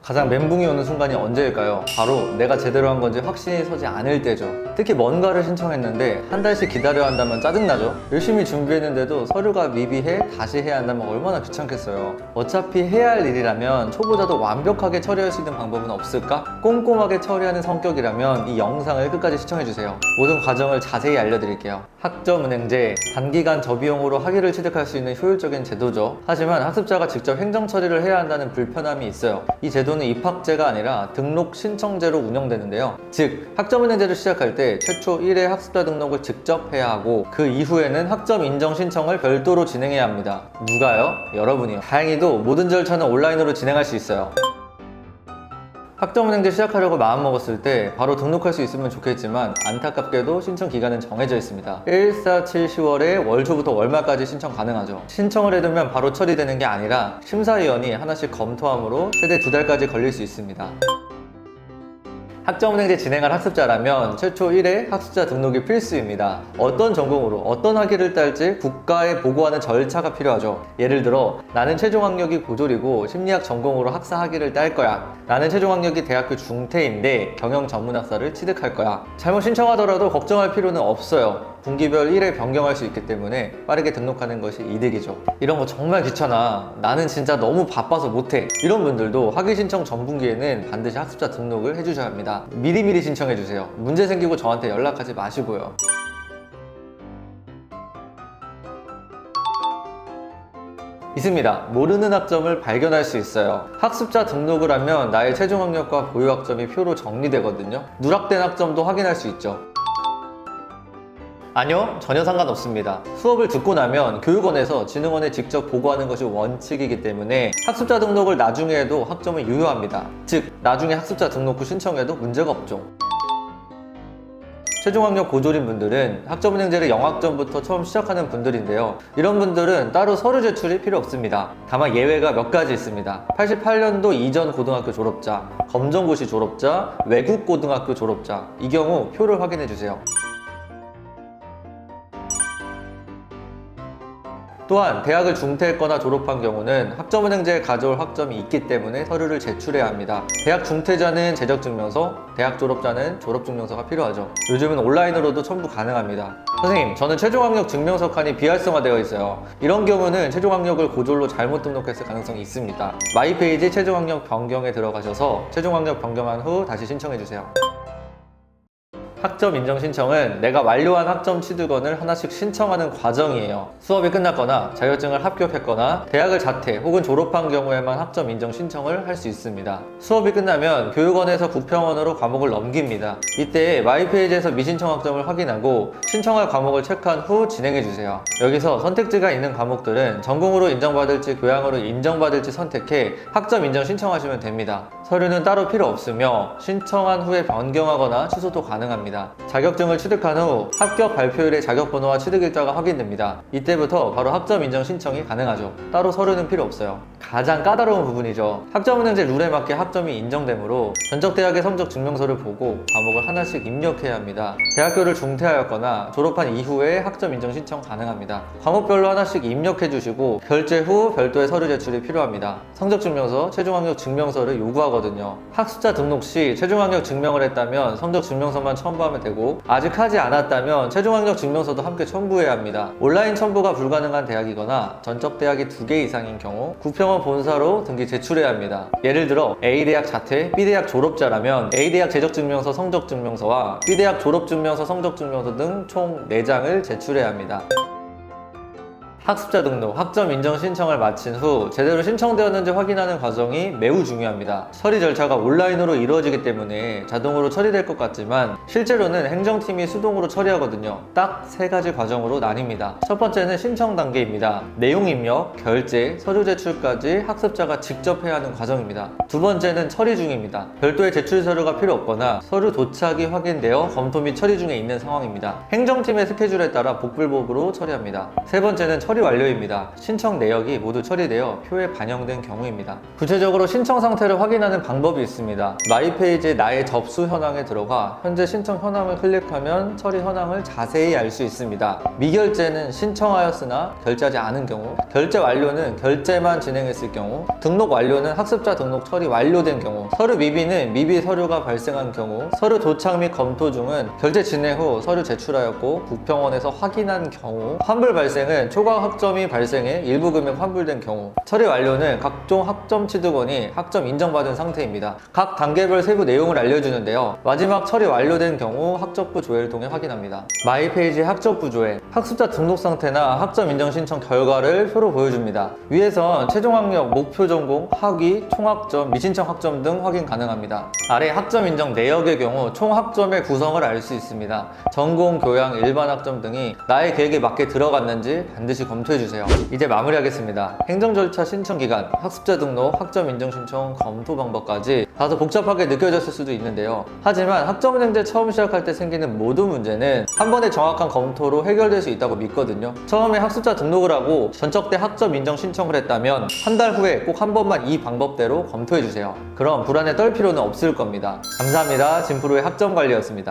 가장 멘붕이 오는 순간이 언제일까요? 바로 내가 제대로 한 건지 확신이 서지 않을 때죠. 특히 뭔가를 신청했는데 한 달씩 기다려야 한다면 짜증나죠? 열심히 준비했는데도 서류가 미비해 다시 해야 한다면 얼마나 귀찮겠어요. 어차피 해야 할 일이라면 초보자도 완벽하게 처리할 수 있는 방법은 없을까? 꼼꼼하게 처리하는 성격이라면 이 영상을 끝까지 시청해주세요. 모든 과정을 자세히 알려드릴게요. 학점은행제, 단기간 저비용으로 학위를 취득할 수 있는 효율적인 제도죠. 하지만 학습자가 직접 행정 처리를 해야 한다는 불편함이 있어요. 이 제도는 입학제가 아니라 등록 신청제로 운영되는데요. 즉, 학점은행제를 시작할 때 최초 1회 학습자 등록을 직접 해야 하고 그 이후에는 학점 인정 신청을 별도로 진행해야 합니다. 누가요? 여러분이요. 다행히도 모든 절차는 온라인으로 진행할 수 있어요. 학점은행제 시작하려고 마음먹었을 때 바로 등록할 수 있으면 좋겠지만 안타깝게도 신청 기간은 정해져 있습니다. 1, 4, 7, 10월에 월 초부터 월말까지 신청 가능하죠. 신청을 해두면 바로 처리되는 게 아니라 심사위원이 하나씩 검토함으로 최대 2달까지 걸릴 수 있습니다. 학점은행제 진행할 학습자라면 최초 1회 학습자 등록이 필수입니다. 어떤 전공으로 어떤 학위를 딸지 국가에 보고하는 절차가 필요하죠. 예를 들어 나는 최종 학력이 고졸이고 심리학 전공으로 학사 학위를 딸 거야. 나는 최종 학력이 대학교 중퇴인데 경영 전문학사를 취득할 거야. 잘못 신청하더라도 걱정할 필요는 없어요. 분기별 1회 변경할 수 있기 때문에 빠르게 등록하는 것이 이득이죠. 이런 거 정말 귀찮아. 나는 진짜 너무 바빠서 못해. 이런 분들도 학위 신청 전 분기에는 반드시 학습자 등록을 해주셔야 합니다. 미리미리 신청해주세요. 문제 생기고 저한테 연락하지 마시고요. 있습니다. 모르는 학점을 발견할 수 있어요. 학습자 등록을 하면 나의 최종 학력과 보유 학점이 표로 정리되거든요. 누락된 학점도 확인할 수 있죠. 아니요, 전혀 상관없습니다. 수업을 듣고 나면 교육원에서 진흥원에 직접 보고하는 것이 원칙이기 때문에 학습자 등록을 나중에 해도 학점은 유효합니다. 즉, 나중에 학습자 등록 후 신청해도 문제가 없죠. 최종 학력 고졸인 분들은 학점은행제를 0학점부터 처음 시작하는 분들인데요. 이런 분들은 따로 서류 제출이 필요 없습니다. 다만 예외가 몇 가지 있습니다. 88년도 이전 고등학교 졸업자, 검정고시 졸업자, 외국 고등학교 졸업자, 이 경우 표를 확인해 주세요. 또한 대학을 중퇴했거나 졸업한 경우는 학점은행제에 가져올 학점이 있기 때문에 서류를 제출해야 합니다. 대학 중퇴자는 재적증명서, 대학 졸업자는 졸업증명서가 필요하죠. 요즘은 온라인으로도 첨부 가능합니다. 선생님, 저는 최종학력 증명서 칸이 비활성화되어 있어요. 이런 경우는 최종학력을 고졸로 잘못 등록했을 가능성이 있습니다. 마이페이지 최종학력 변경에 들어가셔서 최종학력 변경한 후 다시 신청해주세요. 학점 인정 신청은 내가 완료한 학점 취득원을 하나씩 신청하는 과정이에요. 수업이 끝났거나 자격증을 합격했거나 대학을 자퇴 혹은 졸업한 경우에만 학점 인정 신청을 할 수 있습니다. 수업이 끝나면 교육원에서 국평원으로 과목을 넘깁니다. 이때 마이페이지에서 미신청 학점을 확인하고 신청할 과목을 체크한 후 진행해주세요. 여기서 선택지가 있는 과목들은 전공으로 인정받을지 교양으로 인정받을지 선택해 학점 인정 신청하시면 됩니다. 서류는 따로 필요 없으며 신청한 후에 변경하거나 취소도 가능합니다. 자격증을 취득한 후 합격 발표일에 자격번호와 취득일자가 확인됩니다. 이때부터 바로 학점 인정 신청이 가능하죠. 따로 서류는 필요 없어요. 가장 까다로운 부분이죠. 학점은행제 룰에 맞게 학점이 인정되므로 전적 대학의 성적 증명서를 보고 과목을 하나씩 입력해야 합니다. 대학교를 중퇴하였거나 졸업한 이후에 학점 인정 신청 가능합니다. 과목별로 하나씩 입력해 주시고 결제 후 별도의 서류 제출이 필요합니다. 성적 증명서, 최종 학력 증명서를 요구하거든요. 학습자 등록 시 최종 학력 증명을 했다면 성적 증명서만 첨부하면 되고 아직 하지 않았다면 최종 학력 증명서도 함께 첨부해야 합니다. 온라인 첨부가 불가능한 대학이거나 전적 대학이 2개 이상인 경우 국평원 본사로 등기 제출해야 합니다. 예를 들어 A대학 자퇴, B대학 졸업자라면 A대학 재적증명서 성적증명서와 B대학 졸업증명서 성적증명서 등 총 4장을 제출해야 합니다. 학습자 등록, 학점 인정 신청을 마친 후 제대로 신청되었는지 확인하는 과정이 매우 중요합니다. 처리 절차가 온라인으로 이루어지기 때문에 자동으로 처리될 것 같지만 실제로는 행정팀이 수동으로 처리하거든요. 딱 3가지 과정으로 나뉩니다. 첫 번째는 신청 단계입니다. 내용 입력, 결제, 서류 제출까지 학습자가 직접 해야 하는 과정입니다. 두 번째는 처리 중입니다. 별도의 제출 서류가 필요 없거나 서류 도착이 확인되어 검토 및 처리 중에 있는 상황입니다. 행정팀의 스케줄에 따라 복불복으로 처리합니다. 세 번째는 처리 완료입니다. 신청 내역이 모두 처리되어 표에 반영된 경우입니다. 구체적으로 신청 상태를 확인하는 방법이 있습니다. 마이페이지의 나의 접수 현황에 들어가 현재 신청 현황을 클릭하면 처리 현황을 자세히 알 수 있습니다. 미결제는 신청하였으나 결제하지 않은 경우, 결제 완료는 결제만 진행했을 경우, 등록 완료는 학습자 등록 처리 완료된 경우, 서류 미비는 미비 서류가 발생한 경우, 서류 도착 및 검토 중은 결제 진행 후 서류 제출하였고 국평원에서 확인한 경우, 환불 발생은 초과 학점이 발생해 일부 금액 환불된 경우, 처리 완료는 각종 학점 취득원이 학점 인정받은 상태입니다. 각 단계별 세부 내용을 알려주는데요. 마지막 처리 완료된 경우 학적부 조회를 통해 확인합니다. 마이페이지 학적부 조회, 학습자 등록 상태나 학점 인정 신청 결과를 표로 보여줍니다. 위에선 최종 학력, 목표 전공, 학위, 총학점, 미신청 학점 등 확인 가능합니다. 아래 학점 인정 내역의 경우 총 학점의 구성을 알 수 있습니다. 전공, 교양, 일반 학점 등이 나의 계획에 맞게 들어갔는지 반드시 검토해주세요. 이제 마무리하겠습니다. 행정 절차 신청 기간, 학습자 등록, 학점 인정 신청 검토 방법까지 다소 복잡하게 느껴졌을 수도 있는데요. 하지만 학점은행제 처음 시작할 때 생기는 모든 문제는 한 번의 정확한 검토로 해결될 수 있다고 믿거든요. 처음에 학습자 등록을 하고 전적대 학점 인정 신청을 했다면 한 달 후에 꼭 한 번만 이 방법대로 검토해주세요. 그럼 불안에 떨 필요는 없을 겁니다. 감사합니다. 진프로의 학점 관리였습니다.